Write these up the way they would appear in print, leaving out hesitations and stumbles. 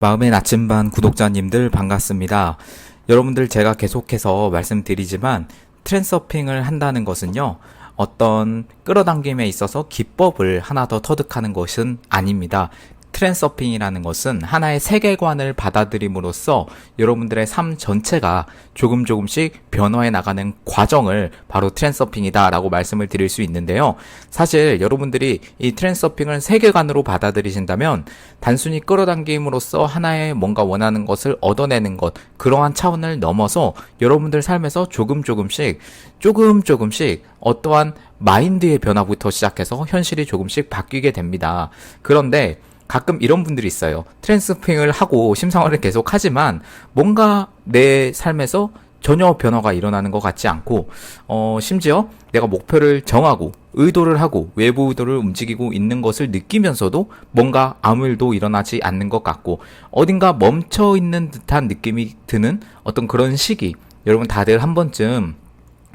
마음의 나침반 구독자님들 반갑습니다. 여러분들 제가 계속해서 말씀드리지만 트렌서핑을 한다는 것은요. 어떤 끌어당김에 있어서 기법을 하나 더 터득하는 것은 아닙니다. 트렌서핑이라는 것은 하나의 세계관을 받아들임으로써 여러분들의 삶 전체가 조금씩 변화해 나가는 과정을 바로 트렌서핑이다 라고 말씀을 드릴 수 있는데요. 사실 여러분들이 이 트렌서핑을 세계관으로 받아들이신다면 단순히 끌어당김으로써 하나의 뭔가 원하는 것을 얻어내는 것, 그러한 차원을 넘어서 여러분들 삶에서 조금씩 어떠한 마인드의 변화부터 시작해서 현실이 조금씩 바뀌게 됩니다. 그런데 가끔 이런 분들이 있어요. 트랜스핑을 하고 심상화를 계속 하지만 뭔가 내 삶에서 전혀 변화가 일어나는 것 같지 않고 심지어 내가 목표를 정하고 의도를 하고 외부 의도를 움직이고 있는 것을 느끼면서도 뭔가 아무 일도 일어나지 않는 것 같고 어딘가 멈춰 있는 듯한 느낌이 드는 어떤 그런 시기, 여러분 다들 한 번쯤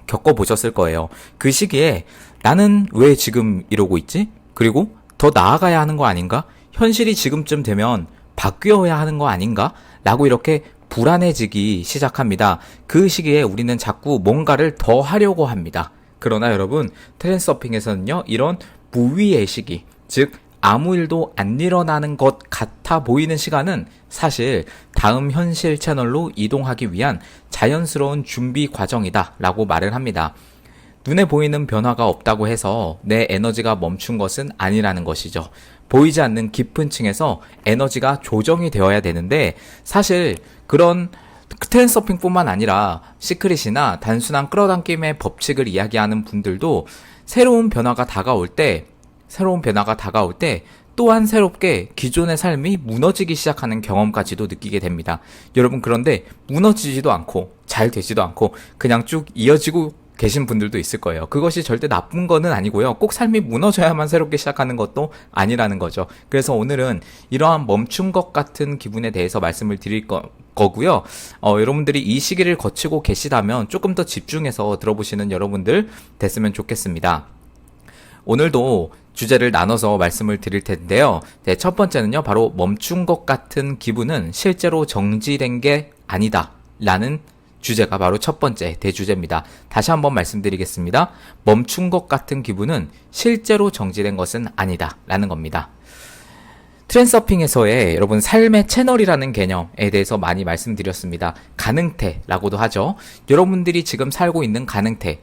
겪어보셨을 거예요. 그 시기에 나는 왜 지금 이러고 있지? 그리고 더 나아가야 하는 거 아닌가? 현실이 지금쯤 되면 바뀌어야 하는 거 아닌가? 라고 이렇게 불안해지기 시작합니다. 그 시기에 우리는 자꾸 뭔가를 더 하려고 합니다. 그러나 여러분, 트랜서핑에서는요, 이런 무위의 시기, 즉 아무 일도 안 일어나는 것 같아 보이는 시간은 사실 다음 현실 채널로 이동하기 위한 자연스러운 준비 과정이다 라고 말을 합니다. 눈에 보이는 변화가 없다고 해서 내 에너지가 멈춘 것은 아니라는 것이죠. 보이지 않는 깊은 층에서 에너지가 조정이 되어야 되는데 사실 그런 트랜서핑뿐만 아니라 시크릿이나 단순한 끌어당김의 법칙을 이야기하는 분들도 새로운 변화가 다가올 때 또한 새롭게 기존의 삶이 무너지기 시작하는 경험까지도 느끼게 됩니다. 여러분, 그런데 무너지지도 않고 잘 되지도 않고 그냥 쭉 이어지고 계신 분들도 있을 거예요. 그것이 절대 나쁜 거는 아니고요. 꼭 삶이 무너져야만 새롭게 시작하는 것도 아니라는 거죠. 그래서 오늘은 이러한 멈춘 것 같은 기분에 대해서 말씀을 드릴 거고요. 여러분들이 이 시기를 거치고 계시다면 조금 더 집중해서 들어보시는 여러분들 됐으면 좋겠습니다. 오늘도 주제를 나눠서 말씀을 드릴 텐데요. 네, 첫 번째는요. 바로 멈춘 것 같은 기분은 실제로 정지된 게 아니다 라는 주제가 바로 첫 번째 대주제입니다. 다시 한번 말씀드리겠습니다. 멈춘 것 같은 기분은 실제로 정지된 것은 아니다 라는 겁니다. 트랜서핑에서의 여러분 삶의 채널이라는 개념에 대해서 많이 말씀드렸습니다. 가능태라고도 하죠. 여러분들이 지금 살고 있는 가능태,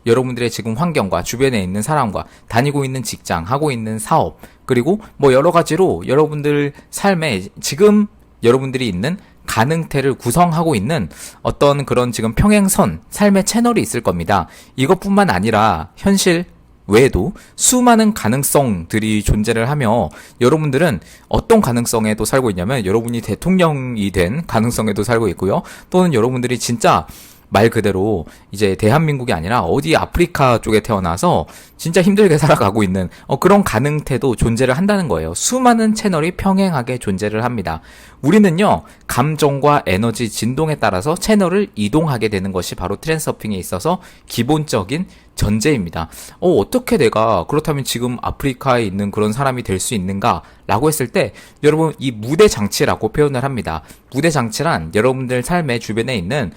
여러분들의 지금 환경과 주변에 있는 사람과 다니고 있는 직장, 하고 있는 사업, 그리고 뭐 여러 가지로 여러분들 삶에 지금 여러분들이 있는 가능태를 구성하고 있는 어떤 그런 지금 평행선, 삶의 채널이 있을 겁니다. 이것뿐만 아니라 현실 외에도 수많은 가능성들이 존재를 하며 여러분들은 어떤 가능성에도 살고 있냐면 여러분이 대통령이 된 가능성에도 살고 있고요. 또는 여러분들이 진짜 말 그대로 이제 대한민국이 아니라 어디 아프리카 쪽에 태어나서 진짜 힘들게 살아가고 있는 그런 가능태도 존재를 한다는 거예요. 수많은 채널이 평행하게 존재를 합니다. 우리는요, 감정과 에너지 진동에 따라서 채널을 이동하게 되는 것이 바로 트랜서핑에 있어서 기본적인 전제입니다. 어떻게 내가 그렇다면 지금 아프리카에 있는 그런 사람이 될 수 있는가? 라고 했을 때 여러분, 이 무대 장치라고 표현을 합니다. 무대 장치란 여러분들 삶의 주변에 있는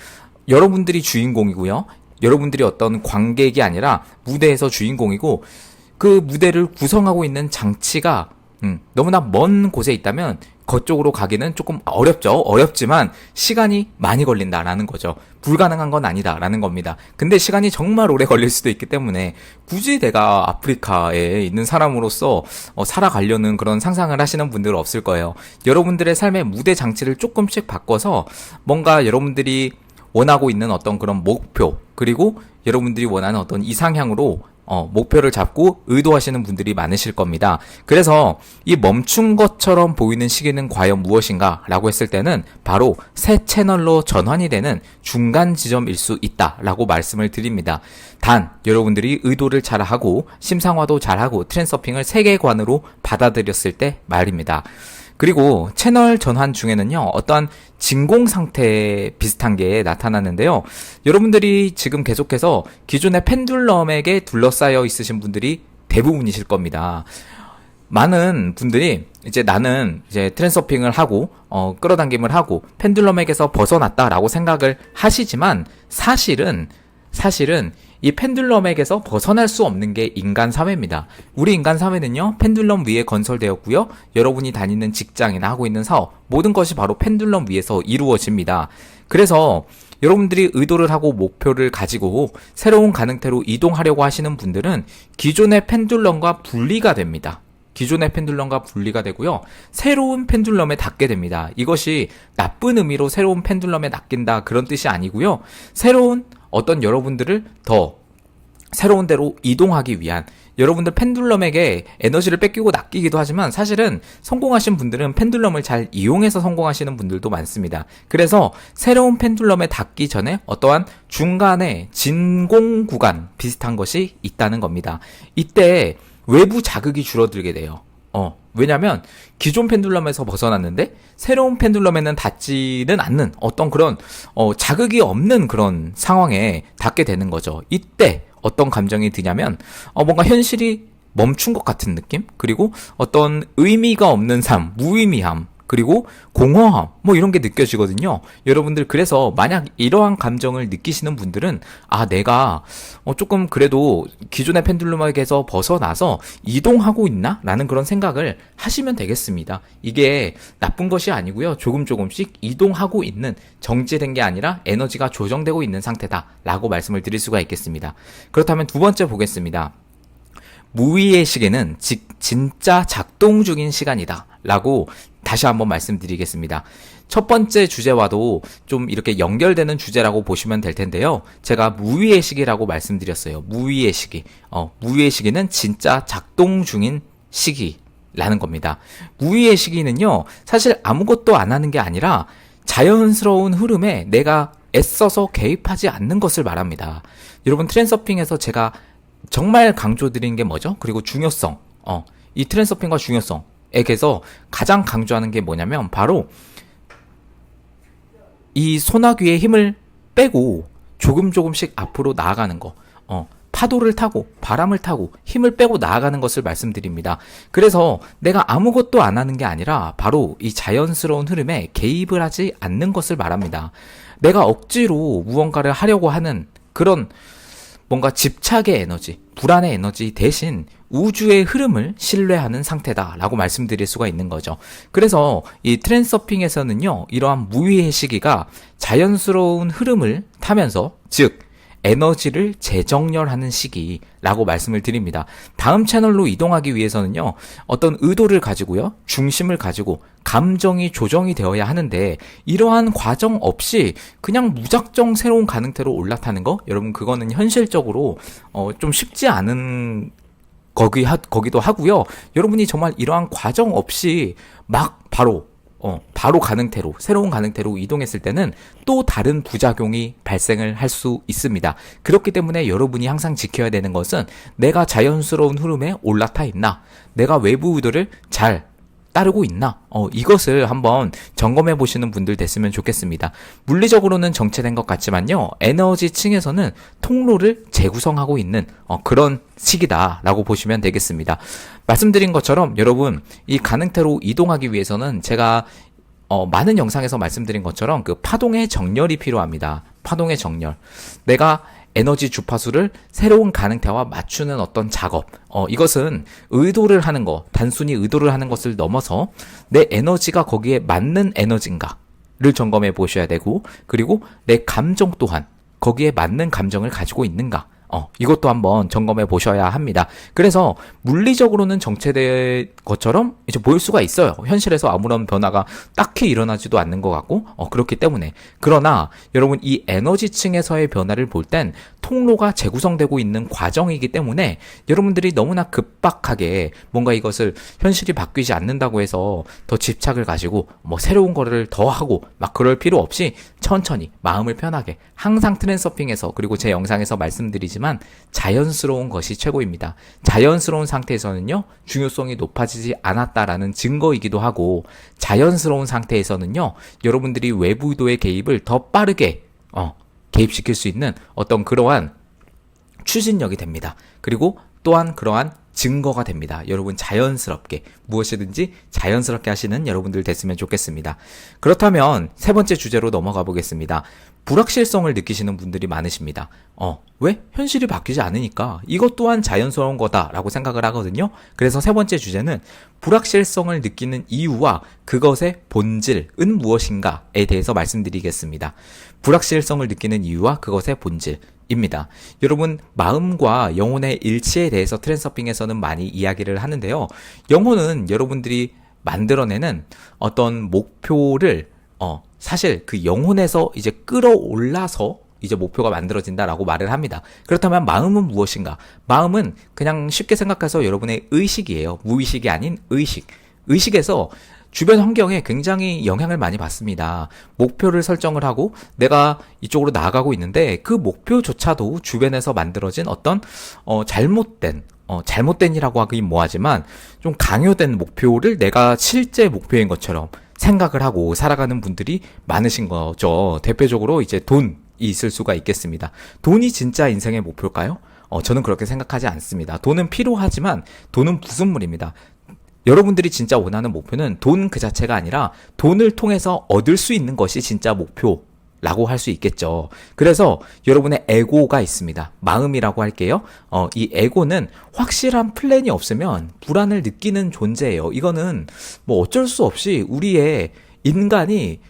여러분들이 주인공이고요. 여러분들이 어떤 관객이 아니라 무대에서 주인공이고 그 무대를 구성하고 있는 장치가 너무나 먼 곳에 있다면 그쪽으로 가기는 조금 어렵지만 시간이 많이 걸린다라는 거죠. 불가능한 건 아니다라는 겁니다. 근데 시간이 정말 오래 걸릴 수도 있기 때문에 굳이 내가 아프리카에 있는 사람으로서 살아가려는 그런 상상을 하시는 분들은 없을 거예요. 여러분들의 삶의 무대 장치를 조금씩 바꿔서 뭔가 여러분들이 원하고 있는 어떤 그런 목표, 그리고 여러분들이 원하는 어떤 이상향으로 목표를 잡고 의도하시는 분들이 많으실 겁니다. 그래서 이 멈춘 것처럼 보이는 시기는 과연 무엇인가 라고 했을 때는 바로 새 채널로 전환이 되는 중간 지점일 수 있다 라고 말씀을 드립니다. 단 여러분들이 의도를 잘하고 심상화도 잘하고 트랜서핑을 세계관으로 받아들였을 때 말입니다. 그리고 채널 전환 중에는요, 어떠한 진공 상태 비슷한 게 나타나는데요. 여러분들이 지금 계속해서 기존의 펜듈럼에게 둘러싸여 있으신 분들이 대부분이실 겁니다. 많은 분들이 이제 나는 이제 트랜스서핑을 하고 끌어당김을 하고 펜듈럼에게서 벗어났다라고 생각을 하시지만 사실은 이 펜듈럼에게서 벗어날 수 없는 게 인간 사회입니다. 우리 인간 사회는요, 펜듈럼 위에 건설되었고요. 여러분이 다니는 직장이나 하고 있는 사업, 모든 것이 바로 펜듈럼 위에서 이루어집니다. 그래서 여러분들이 의도를 하고 목표를 가지고 새로운 가능태로 이동하려고 하시는 분들은 기존의 펜듈럼과 분리가 됩니다. 기존의 펜듈럼과 분리가 되고요. 새로운 펜듈럼에 닿게 됩니다. 이것이 나쁜 의미로 새로운 펜듈럼에 낚인다 그런 뜻이 아니고요. 새로운 어떤 여러분들을 더 새로운 데로 이동하기 위한, 여러분들 펜듈럼에게 에너지를 뺏기고 낚이기도 하지만 사실은 성공하신 분들은 펜듈럼을 잘 이용해서 성공하시는 분들도 많습니다. 그래서 새로운 펜듈럼에 닿기 전에 어떠한 중간에 진공 구간 비슷한 것이 있다는 겁니다. 이때 외부 자극이 줄어들게 돼요. 왜냐면 기존 펜듈럼에서 벗어났는데 새로운 펜듈럼에는 닿지는 않는 어떤 그런 자극이 없는 그런 상황에 닿게 되는 거죠. 이때 어떤 감정이 드냐면 뭔가 현실이 멈춘 것 같은 느낌? 그리고 어떤 의미가 없는 삶, 무의미함, 그리고 공허함, 뭐 이런 게 느껴지거든요. 여러분들 그래서 만약 이러한 감정을 느끼시는 분들은 내가 조금 그래도 기존의 펜듈럼에게서 벗어나서 이동하고 있나? 라는 그런 생각을 하시면 되겠습니다. 이게 나쁜 것이 아니고요. 조금씩 이동하고 있는, 정지된 게 아니라 에너지가 조정되고 있는 상태다 라고 말씀을 드릴 수가 있겠습니다. 그렇다면 두 번째 보겠습니다. 무의의 시계는 진짜 작동 중인 시간이다 라고 다시 한번 말씀드리겠습니다. 첫 번째 주제와도 좀 이렇게 연결되는 주제라고 보시면 될 텐데요. 제가 무의의 시기라고 말씀드렸어요. 무의의 시기. 무의의 시기는 진짜 작동 중인 시기라는 겁니다. 무의의 시기는요, 사실 아무것도 안 하는 게 아니라 자연스러운 흐름에 내가 애써서 개입하지 않는 것을 말합니다. 여러분, 트랜스서핑에서 제가 정말 강조드린 게 뭐죠? 그리고 중요성. 이 트랜스서핑과 중요성에게서 가장 강조하는 게 뭐냐면 바로 이 소나귀의 힘을 빼고 조금씩 앞으로 나아가는 거. 파도를 타고 바람을 타고 힘을 빼고 나아가는 것을 말씀드립니다. 그래서 내가 아무것도 안 하는 게 아니라 바로 이 자연스러운 흐름에 개입을 하지 않는 것을 말합니다. 내가 억지로 무언가를 하려고 하는 그런 뭔가 집착의 에너지, 불안의 에너지 대신 우주의 흐름을 신뢰하는 상태다라고 말씀드릴 수가 있는 거죠. 그래서 이 트랜스서핑에서는요, 이러한 무의의 시기가 자연스러운 흐름을 타면서, 즉 에너지를 재정렬하는 시기라고 말씀을 드립니다. 다음 채널로 이동하기 위해서는요, 어떤 의도를 가지고요, 중심을 가지고 감정이 조정이 되어야 하는데 이러한 과정 없이 그냥 무작정 새로운 가능태로 올라타는 거, 여러분 그거는 현실적으로 좀 쉽지 않은 거기도 하고요. 여러분이 정말 이러한 과정 없이 막 바로 가능태로, 새로운 가능태로 이동했을 때는 또 다른 부작용이 발생을 할 수 있습니다. 그렇기 때문에 여러분이 항상 지켜야 되는 것은 내가 자연스러운 흐름에 올라타 있나? 내가 외부 의도를 잘 따르고 있나? 이것을 한번 점검해 보시는 분들 됐으면 좋겠습니다. 물리적으로는 정체된 것 같지만요, 에너지 층에서는 통로를 재구성하고 있는 그런 시기다라고 보시면 되겠습니다. 말씀드린 것처럼 여러분, 이 가능태로 이동하기 위해서는 제가 많은 영상에서 말씀드린 것처럼 그 파동의 정렬이 필요합니다. 파동의 정렬. 내가 에너지 주파수를 새로운 가능태와 맞추는 어떤 작업. 이것은 의도를 하는 거, 단순히 의도를 하는 것을 넘어서 내 에너지가 거기에 맞는 에너지인가를 점검해 보셔야 되고, 그리고 내 감정 또한 거기에 맞는 감정을 가지고 있는가. 이것도 한번 점검해 보셔야 합니다. 그래서 물리적으로는 정체된 것처럼 이제 보일 수가 있어요. 현실에서 아무런 변화가 딱히 일어나지도 않는 것 같고, 그렇기 때문에. 그러나 여러분, 이 에너지층에서의 변화를 볼 땐 통로가 재구성되고 있는 과정이기 때문에 여러분들이 너무나 급박하게 뭔가 이것을 현실이 바뀌지 않는다고 해서 더 집착을 가지고 뭐 새로운 거를 더 하고 막 그럴 필요 없이 천천히 마음을 편하게, 항상 트랜스서핑에서, 그리고 제 영상에서 말씀드리지만 자연스러운 것이 최고입니다. 자연스러운 상태에서는요, 중요성이 높아지지 않았다라는 증거이기도 하고, 자연스러운 상태에서는요, 여러분들이 외부 의도의 개입을 더 빠르게 개입시킬 수 있는 어떤 그러한 추진력이 됩니다. 그리고 또한 그러한 증거가 됩니다. 여러분 자연스럽게 무엇이든지 자연스럽게 하시는 여러분들 됐으면 좋겠습니다. 그렇다면 세 번째 주제로 넘어가 보겠습니다. 불확실성을 느끼시는 분들이 많으십니다. 왜? 현실이 바뀌지 않으니까 이것 또한 자연스러운 거다라고 생각을 하거든요. 그래서 세 번째 주제는 불확실성을 느끼는 이유와 그것의 본질은 무엇인가에 대해서 말씀드리겠습니다. 불확실성을 느끼는 이유와 그것의 본질입니다. 여러분, 마음과 영혼의 일치에 대해서 트랜서핑에서는 많이 이야기를 하는데요. 영혼은 여러분들이 만들어내는 어떤 목표를 사실 그 영혼에서 이제 끌어올라서 이제 목표가 만들어진다라고 말을 합니다. 그렇다면 마음은 무엇인가? 마음은 그냥 쉽게 생각해서 여러분의 의식이에요. 무의식이 아닌 의식. 의식에서 주변 환경에 굉장히 영향을 많이 받습니다. 목표를 설정을 하고 내가 이쪽으로 나아가고 있는데 그 목표조차도 주변에서 만들어진 어떤 잘못된이라고 하긴 뭐하지만 좀 강요된 목표를 내가 실제 목표인 것처럼 생각을 하고 살아가는 분들이 많으신 거죠. 대표적으로 이제 돈이 있을 수가 있겠습니다. 돈이 진짜 인생의 목표일까요? 저는 그렇게 생각하지 않습니다. 돈은 필요하지만 돈은 부순물입니다. 여러분들이 진짜 원하는 목표는 돈 그 자체가 아니라 돈을 통해서 얻을 수 있는 것이 진짜 목표라고 할 수 있겠죠. 그래서 여러분의 에고가 있습니다. 마음이라고 할게요. 이 에고는 확실한 플랜이 없으면 불안을 느끼는 존재예요. 이거는 뭐 어쩔 수 없이 우리의 인간이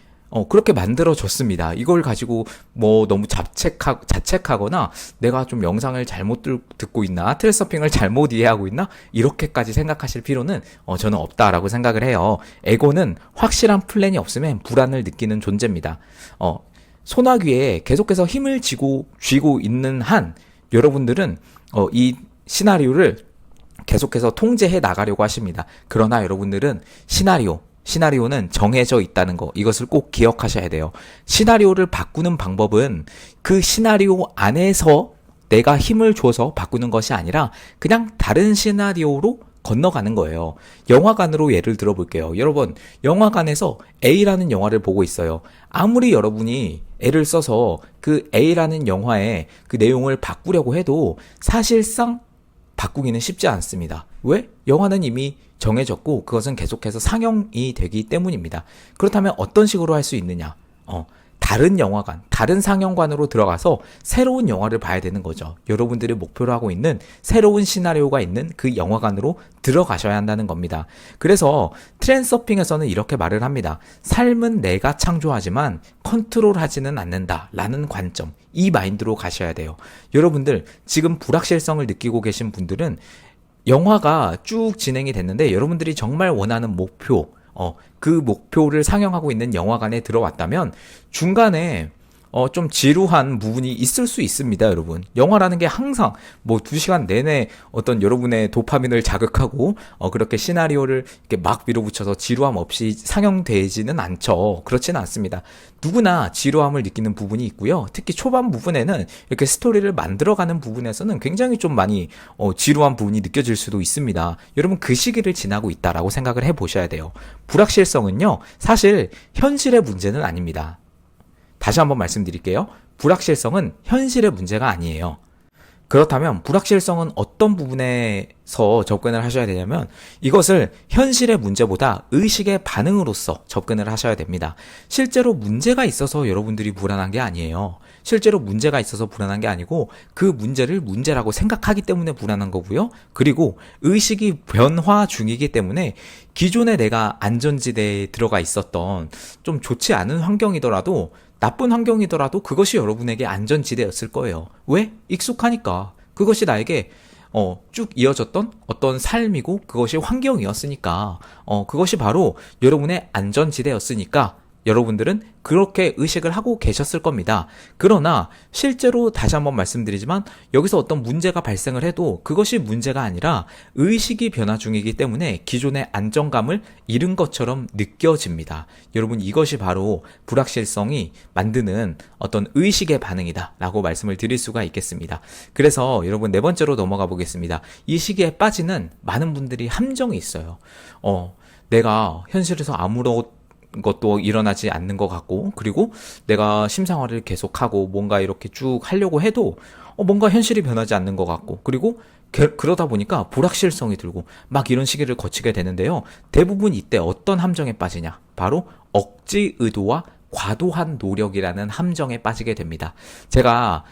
그렇게 만들어졌습니다. 이걸 가지고 뭐 너무 자책하거나 내가 좀 영상을 잘못 듣고 있나, 트랜서핑을 잘못 이해하고 있나, 이렇게까지 생각하실 필요는 저는 없다라고 생각을 해요. 에고는 확실한 플랜이 없으면 불안을 느끼는 존재입니다. 소나귀에 계속해서 힘을 쥐고 있는 한 여러분들은 이 시나리오를 계속해서 통제해 나가려고 하십니다. 그러나 여러분들은 시나리오는 정해져 있다는 거, 이것을 꼭 기억하셔야 돼요. 시나리오를 바꾸는 방법은 그 시나리오 안에서 내가 힘을 줘서 바꾸는 것이 아니라 그냥 다른 시나리오로 건너가는 거예요. 영화관으로 예를 들어볼게요. 여러분, 영화관에서 A라는 영화를 보고 있어요. 아무리 여러분이 애를 써서 그 A라는 영화의 그 내용을 바꾸려고 해도 사실상 바꾸기는 쉽지 않습니다. 왜? 영화는 이미 정해졌고 그것은 계속해서 상영이 되기 때문입니다. 그렇다면 어떤 식으로 할 수 있느냐? 다른 영화관, 다른 상영관으로 들어가서 새로운 영화를 봐야 되는 거죠. 여러분들이 목표로 하고 있는 새로운 시나리오가 있는 그 영화관으로 들어가셔야 한다는 겁니다. 그래서 트랜서핑에서는 이렇게 말을 합니다. 삶은 내가 창조하지만 컨트롤하지는 않는다 라는 관점, 이 마인드로 가셔야 돼요. 여러분들 지금 불확실성을 느끼고 계신 분들은 영화가 쭉 진행이 됐는데 여러분들이 정말 원하는 목표, 그 목표를 상영하고 있는 영화관에 들어왔다면 중간에 좀 지루한 부분이 있을 수 있습니다, 여러분. 영화라는 게 항상 뭐 2시간 내내 어떤 여러분의 도파민을 자극하고 그렇게 시나리오를 이렇게 막 밀어붙여서 지루함 없이 상영되지는 않죠. 그렇지는 않습니다. 누구나 지루함을 느끼는 부분이 있고요. 특히 초반 부분에는 이렇게 스토리를 만들어가는 부분에서는 굉장히 좀 많이 지루한 부분이 느껴질 수도 있습니다. 여러분, 그 시기를 지나고 있다라고 생각을 해보셔야 돼요. 불확실성은요, 사실 현실의 문제는 아닙니다. 다시 한번 말씀드릴게요. 불확실성은 현실의 문제가 아니에요. 그렇다면 불확실성은 어떤 부분에서 접근을 하셔야 되냐면 이것을 현실의 문제보다 의식의 반응으로서 접근을 하셔야 됩니다. 실제로 문제가 있어서 여러분들이 불안한 게 아니에요. 실제로 문제가 있어서 불안한 게 아니고 그 문제를 문제라고 생각하기 때문에 불안한 거고요. 그리고 의식이 변화 중이기 때문에 기존에 내가 안전지대에 들어가 있었던 좀 좋지 않은 환경이더라도, 나쁜 환경이더라도 그것이 여러분에게 안전지대였을 거예요. 왜? 익숙하니까. 그것이 나에게 쭉 이어졌던 어떤 삶이고 그것이 환경이었으니까, 그것이 바로 여러분의 안전지대였으니까 여러분들은 그렇게 의식을 하고 계셨을 겁니다. 그러나 실제로 다시 한번 말씀드리지만 여기서 어떤 문제가 발생을 해도 그것이 문제가 아니라 의식이 변화 중이기 때문에 기존의 안정감을 잃은 것처럼 느껴집니다. 여러분, 이것이 바로 불확실성이 만드는 어떤 의식의 반응이다 라고 말씀을 드릴 수가 있겠습니다. 그래서 여러분, 네 번째로 넘어가 보겠습니다. 이 시기에 빠지는 많은 분들이 함정이 있어요. 내가 현실에서 것도 일어나지 않는 것 같고, 그리고 내가 심상화를 계속하고 뭔가 이렇게 쭉 하려고 해도 뭔가 현실이 변하지 않는 것 같고, 그리고 그러다 보니까 불확실성이 들고 막 이런 시기를 거치게 되는데요. 대부분 이때 어떤 함정에 빠지냐? 바로 억지 의도와 과도한 노력이라는 함정에 빠지게 됩니다. 제가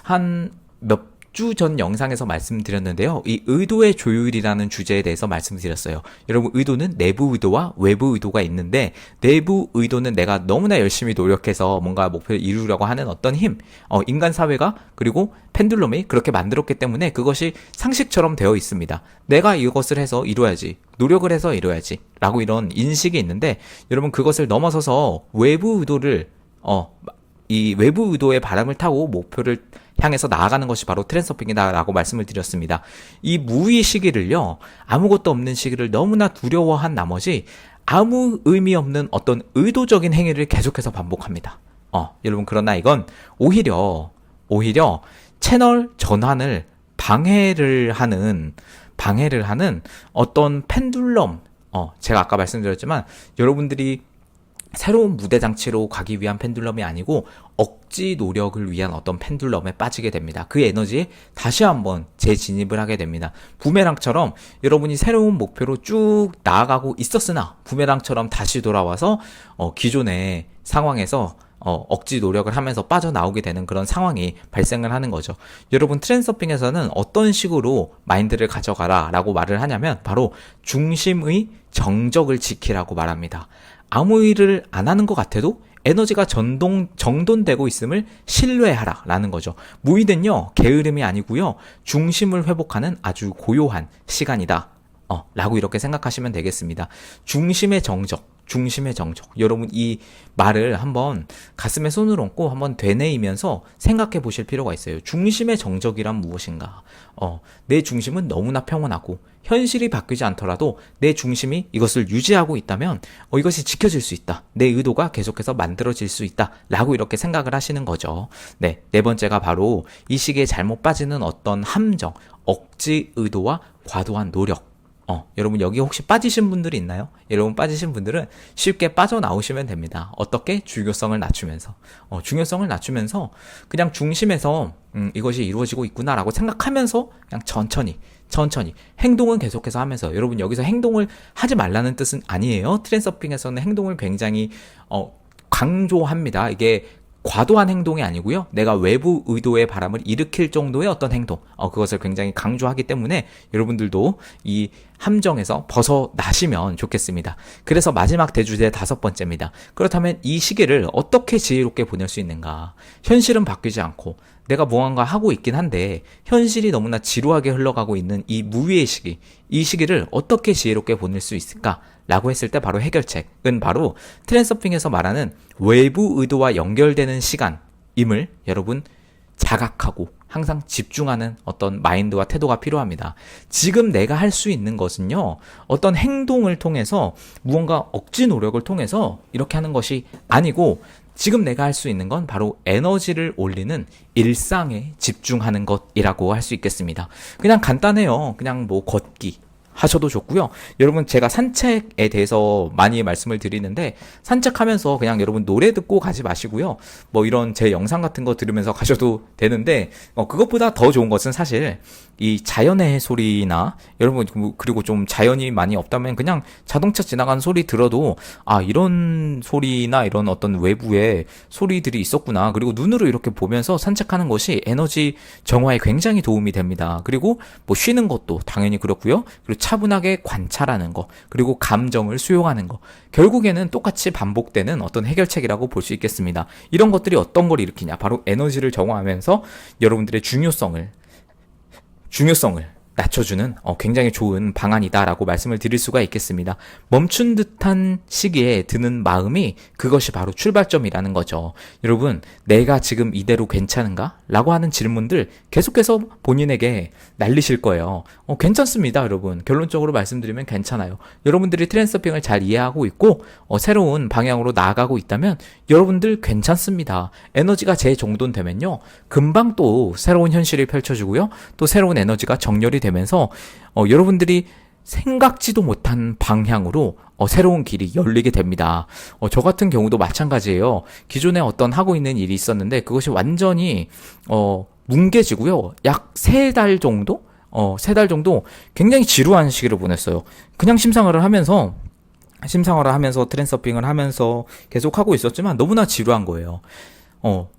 한 몇 주 전 영상에서 말씀드렸는데요. 이 의도의 조율이라는 주제에 대해서 말씀드렸어요. 여러분, 의도는 내부 의도와 외부 의도가 있는데, 내부 의도는 내가 너무나 열심히 노력해서 뭔가 목표를 이루려고 하는 어떤 힘, 인간 사회가, 그리고 펜듈럼이 그렇게 만들었기 때문에 그것이 상식처럼 되어 있습니다. 내가 이것을 해서 이루어야지, 노력을 해서 이루어야지 라고 이런 인식이 있는데, 여러분, 그것을 넘어서서 외부 의도를 이 외부 의도의 바람을 타고 목표를 향해서 나아가는 것이 바로 트랜스서핑이다라고 말씀을 드렸습니다. 이 무의 시기를요, 아무것도 없는 시기를 너무나 두려워한 나머지 아무 의미 없는 어떤 의도적인 행위를 계속해서 반복합니다. 여러분, 그러나 이건 오히려 채널 전환을 방해를 하는 어떤 펜듈럼, 제가 아까 말씀드렸지만 여러분들이 새로운 무대 장치로 가기 위한 펜듈럼이 아니고 억지 노력을 위한 어떤 펜듈럼에 빠지게 됩니다. 그 에너지에 다시 한번 재진입을 하게 됩니다. 부메랑처럼 여러분이 새로운 목표로 쭉 나아가고 있었으나 부메랑처럼 다시 돌아와서 기존의 상황에서 억지 노력을 하면서 빠져나오게 되는 그런 상황이 발생을 하는 거죠. 여러분, 트랜스서핑에서는 어떤 식으로 마인드를 가져가라 라고 말을 하냐면 바로 중심의 정적을 지키라고 말합니다. 아무 일을 안 하는 것 같아도 에너지가 정돈되고 있음을 신뢰하라 라는 거죠. 무의는요, 게으름이 아니고요, 중심을 회복하는 아주 고요한 시간이다 라고 이렇게 생각하시면 되겠습니다. 중심의 정적. 여러분, 이 말을 한번 가슴에 손을 얹고 한번 되뇌이면서 생각해 보실 필요가 있어요. 중심의 정적이란 무엇인가? 내 중심은 너무나 평온하고 현실이 바뀌지 않더라도 내 중심이 이것을 유지하고 있다면 이것이 지켜질 수 있다. 내 의도가 계속해서 만들어질 수 있다. 라고 이렇게 생각을 하시는 거죠. 네 번째가 바로 이 시기에 잘못 빠지는 어떤 함정, 억지 의도와 과도한 노력. 여러분, 여기 혹시 빠지신 분들이 있나요? 여러분, 빠지신 분들은 쉽게 빠져나오시면 됩니다. 어떻게? 중요성을 낮추면서. 중요성을 낮추면서 그냥 중심에서 이것이 이루어지고 있구나라고 생각하면서 그냥 천천히 행동은 계속해서 하면서, 여러분, 여기서 행동을 하지 말라는 뜻은 아니에요. 트랜스서핑에서는 행동을 굉장히 강조합니다. 이게 과도한 행동이 아니고요, 내가 외부 의도의 바람을 일으킬 정도의 어떤 행동, 그것을 굉장히 강조하기 때문에 여러분들도 이 함정에서 벗어나시면 좋겠습니다. 그래서 마지막 대주제 5번째입니다. 그렇다면 이 시기를 어떻게 지혜롭게 보낼 수 있는가? 현실은 바뀌지 않고 내가 무언가 하고 있긴 한데 현실이 너무나 지루하게 흘러가고 있는 이 무위의 시기, 이 시기를 어떻게 지혜롭게 보낼 수 있을까? 라고 했을 때 바로 해결책은 바로 트랜스서핑에서 말하는 외부 의도와 연결되는 시간임을 여러분 자각하고 항상 집중하는 어떤 마인드와 태도가 필요합니다. 지금 내가 할 수 있는 것은요, 어떤 행동을 통해서 무언가 억지 노력을 통해서 이렇게 하는 것이 아니고, 지금 내가 할 수 있는 건 바로 에너지를 올리는 일상에 집중하는 것이라고 할 수 있겠습니다. 그냥 간단해요. 그냥 뭐 걷기 하셔도 좋고요. 여러분, 제가 산책에 대해서 많이 말씀을 드리는데, 산책하면서 그냥 여러분 노래 듣고 가지 마시고요, 뭐 이런 제 영상 같은 거 들으면서 가셔도 되는데, 그것보다 더 좋은 것은 사실 이 자연의 소리나, 여러분, 그리고 좀 자연이 많이 없다면 그냥 자동차 지나가는 소리 들어도 이런 소리나 이런 어떤 외부의 소리들이 있었구나, 그리고 눈으로 이렇게 보면서 산책하는 것이 에너지 정화에 굉장히 도움이 됩니다. 그리고 뭐 쉬는 것도 당연히 그렇고요. 그리고 차분하게 관찰하는 거, 그리고 감정을 수용하는 거, 결국에는 똑같이 반복되는 어떤 해결책이라고 볼 수 있겠습니다. 이런 것들이 어떤 걸 일으키냐? 바로 에너지를 정화하면서 여러분들의 중요성을 낮춰주는 굉장히 좋은 방안이다라고 말씀을 드릴 수가 있겠습니다. 멈춘 듯한 시기에 드는 마음이 그것이 바로 출발점이라는 거죠. 여러분, 내가 지금 이대로 괜찮은가? 라고 하는 질문들 계속해서 본인에게 날리실 거예요. 괜찮습니다, 여러분. 결론적으로 말씀드리면 괜찮아요. 여러분들이 트랜스서핑을 잘 이해하고 있고 새로운 방향으로 나아가고 있다면 여러분들 괜찮습니다. 에너지가 재정돈되면요, 금방 또 새로운 현실이 펼쳐지고요, 또 새로운 에너지가 정렬이 되면서 여러분들이 생각지도 못한 방향으로 새로운 길이 열리게 됩니다. 저 같은 경우도 마찬가지예요. 기존에 어떤 하고 있는 일이 있었는데 그것이 완전히 뭉개지고요. 약 3달 정도? 3달 정도 굉장히 지루한 시기를 보냈어요. 그냥 심상화를 하면서 트랜서핑을 하면서 계속 하고 있었지만 너무나 지루한 거예요.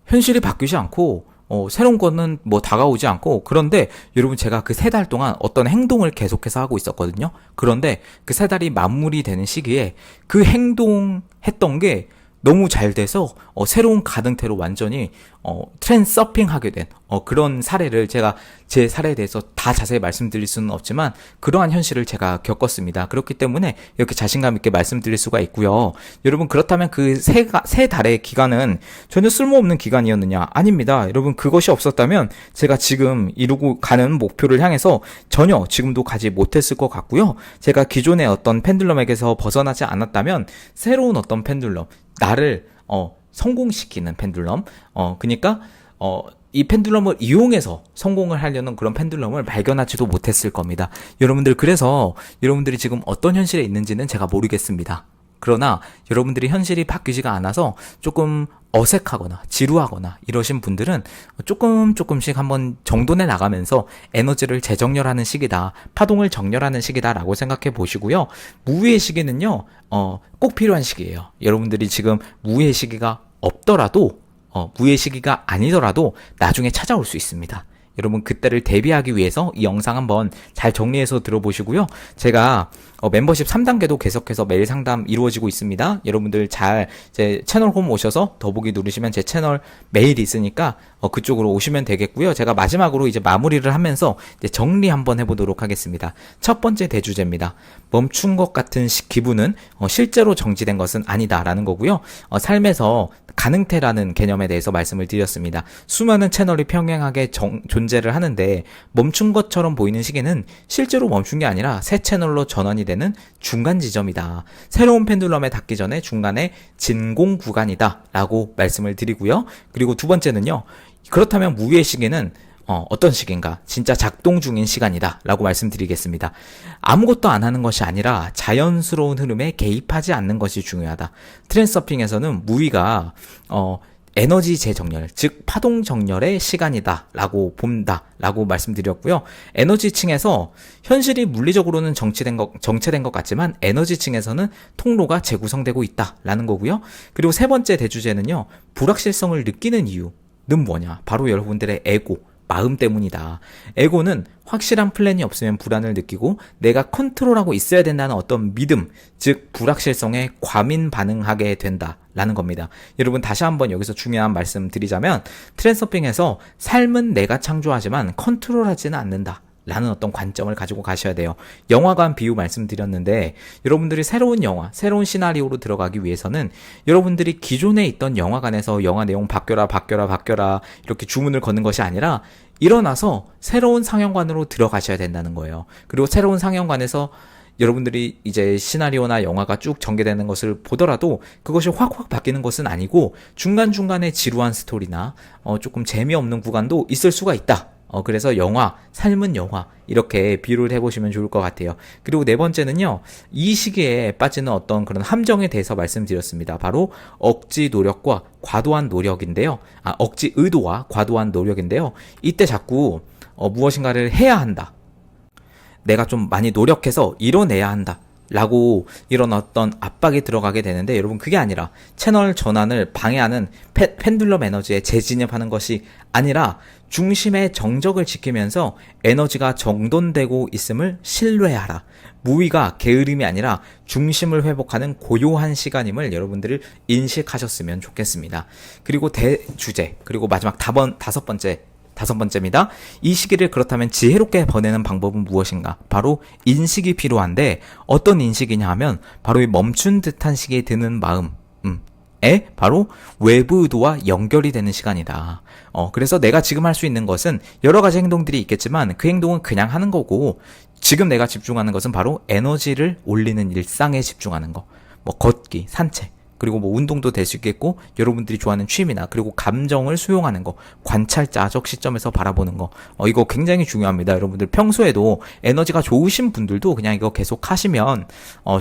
현실이 바뀌지 않고 새로운 거는 뭐 다가오지 않고, 그런데 여러분 제가 그 3달 동안 어떤 행동을 계속해서 하고 있었거든요. 그런데 그 3달이 마무리되는 시기에 그 행동했던 게 너무 잘 돼서 새로운 가능태로 완전히 트랜서핑하게 된 그런 사례를 제가 제 사례에 대해서 다 자세히 말씀드릴 수는 없지만 그러한 현실을 제가 겪었습니다. 그렇기 때문에 이렇게 자신감 있게 말씀드릴 수가 있고요. 여러분 그렇다면 그 세 달의 기간은 전혀 쓸모없는 기간이었느냐? 아닙니다. 여러분 그것이 없었다면 제가 지금 이루고 가는 목표를 향해서 전혀 지금도 가지 못했을 것 같고요. 제가 기존의 어떤 펜듈럼에게서 벗어나지 않았다면 새로운 어떤 펜듈럼, 나를 성공시키는 펜듈럼, 그러니까 이 펜듈럼을 이용해서 성공을 하려는 그런 펜듈럼을 발견하지도 못했을 겁니다. 여러분들, 그래서 여러분들이 지금 어떤 현실에 있는지는 제가 모르겠습니다. 그러나 여러분들이 현실이 바뀌지가 않아서 조금 어색하거나 지루하거나 이러신 분들은 조금씩 한번 정돈해 나가면서 에너지를 재정렬하는 시기다, 파동을 정렬하는 시기다라고 생각해 보시고요. 무의의 시기는요, 꼭 필요한 시기예요. 여러분들이 지금 무의의 시기가 없더라도, 무의의 시기가 아니더라도 나중에 찾아올 수 있습니다. 여러분 그때를 대비하기 위해서 이 영상 한번 잘 정리해서 들어보시고요. 제가 멤버십 3단계도 계속해서 매일 상담 이루어지고 있습니다. 여러분들 잘 제 채널 홈 오셔서 더보기 누르시면 제 채널 메일 있으니까 그쪽으로 오시면 되겠고요. 제가 마지막으로 이제 마무리를 하면서 이제 정리 한번 해보도록 하겠습니다. 첫 번째 대주제입니다. 멈춘 것 같은 기분은 실제로 정지된 것은 아니다라는 거고요. 삶에서 가능태라는 개념에 대해서 말씀을 드렸습니다. 수많은 채널이 평행하게 존재를 하는데 멈춘 것처럼 보이는 시기는 실제로 멈춘 게 아니라 새 채널로 전환이 되는 중간 지점이다. 새로운 펜듈럼에 닿기 전에 중간에 진공 구간이다 라고 말씀을 드리고요. 그리고 두 번째는요, 그렇다면 무의의 시기는 어떤 시기인가? 진짜 작동 중인 시간이다 라고 말씀드리겠습니다. 아무것도 안 하는 것이 아니라 자연스러운 흐름에 개입하지 않는 것이 중요하다. 트랜서핑에서는 무의가 에너지 재정렬, 즉 파동 정렬의 시간이다 라고 본다 라고 말씀드렸고요. 에너지층에서 현실이 물리적으로는 정체된 것 같지만 에너지층에서는 통로가 재구성되고 있다 라는 거고요. 그리고 세 번째 대주제는요, 불확실성을 느끼는 이유는 뭐냐? 바로 여러분들의 에고, 마음 때문이다. 에고는 확실한 플랜이 없으면 불안을 느끼고 내가 컨트롤하고 있어야 된다는 어떤 믿음, 즉 불확실성에 과민 반응하게 된다라는 겁니다. 여러분 다시 한번 여기서 중요한 말씀 드리자면, 트랜서핑에서 삶은 내가 창조하지만 컨트롤하지는 않는다 라는 어떤 관점을 가지고 가셔야 돼요. 영화관 비유 말씀드렸는데, 여러분들이 새로운 영화, 새로운 시나리오로 들어가기 위해서는 여러분들이 기존에 있던 영화관에서 영화 내용 바뀌어라 이렇게 주문을 거는 것이 아니라 일어나서 새로운 상영관으로 들어가셔야 된다는 거예요. 그리고 새로운 상영관에서 여러분들이 이제 시나리오나 영화가 쭉 전개되는 것을 보더라도 그것이 확 바뀌는 것은 아니고 중간중간에 지루한 스토리나 조금 재미없는 구간도 있을 수가 있다. 그래서 삶은 영화 이렇게 비유를 해보시면 좋을 것 같아요. 그리고 네 번째는요, 이 시기에 빠지는 어떤 그런 함정에 대해서 말씀드렸습니다. 바로 억지 노력과 과도한 노력인데요. 억지 의도와 과도한 노력인데요. 이때 자꾸 무엇인가를 해야 한다, 내가 좀 많이 노력해서 이뤄내야 한다 라고 이런 어떤 압박이 들어가게 되는데, 여러분 그게 아니라 채널 전환을 방해하는 펜듈럼 에너지에 재진입하는 것이 아니라 중심의 정적을 지키면서 에너지가 정돈되고 있음을 신뢰하라. 무의가 게으름이 아니라 중심을 회복하는 고요한 시간임을 여러분들을 인식하셨으면 좋겠습니다. 그리고 대주제, 그리고 마지막 다섯 번째입니다. 이 시기를 그렇다면 지혜롭게 보내는 방법은 무엇인가? 바로 인식이 필요한데, 어떤 인식이냐 하면 바로 이 멈춘 듯한 시기에 드는 마음에 바로 외부 의도와 연결이 되는 시간이다. 그래서 내가 지금 할 수 있는 것은 여러 가지 행동들이 있겠지만 그 행동은 그냥 하는 거고, 지금 내가 집중하는 것은 바로 에너지를 올리는 일상에 집중하는 거. 뭐 걷기, 산책, 그리고 뭐 운동도 될 수 있겠고, 여러분들이 좋아하는 취미나, 그리고 감정을 수용하는 거, 관찰자적 시점에서 바라보는 거, 이거 굉장히 중요합니다. 여러분들 평소에도 에너지가 좋으신 분들도 그냥 이거 계속 하시면,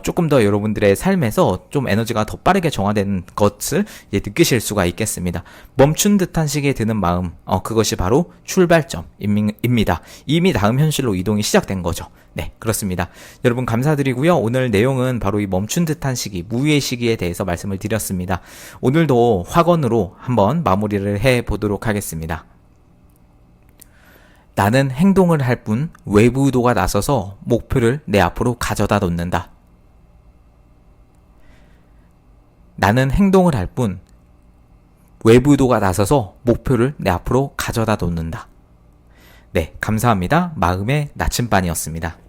조금 더 여러분들의 삶에서 좀 에너지가 더 빠르게 정화되는 것을 이제 느끼실 수가 있겠습니다. 멈춘 듯한 시기에 드는 마음, 그것이 바로 출발점입니다. 이미 다음 현실로 이동이 시작된 거죠. 네, 그렇습니다. 여러분 감사드리고요. 오늘 내용은 바로 이 멈춘 듯한 시기, 무의의 시기에 대해서 말씀을 드렸습니다. 오늘도 확언으로 한번 마무리를 해보도록 하겠습니다. 나는 행동을 할 뿐 외부 의도가 나서서 목표를 내 앞으로 가져다 놓는다. 나는 행동을 할 뿐 외부 의도가 나서서 목표를 내 앞으로 가져다 놓는다. 네, 감사합니다. 마음의 나침반이었습니다.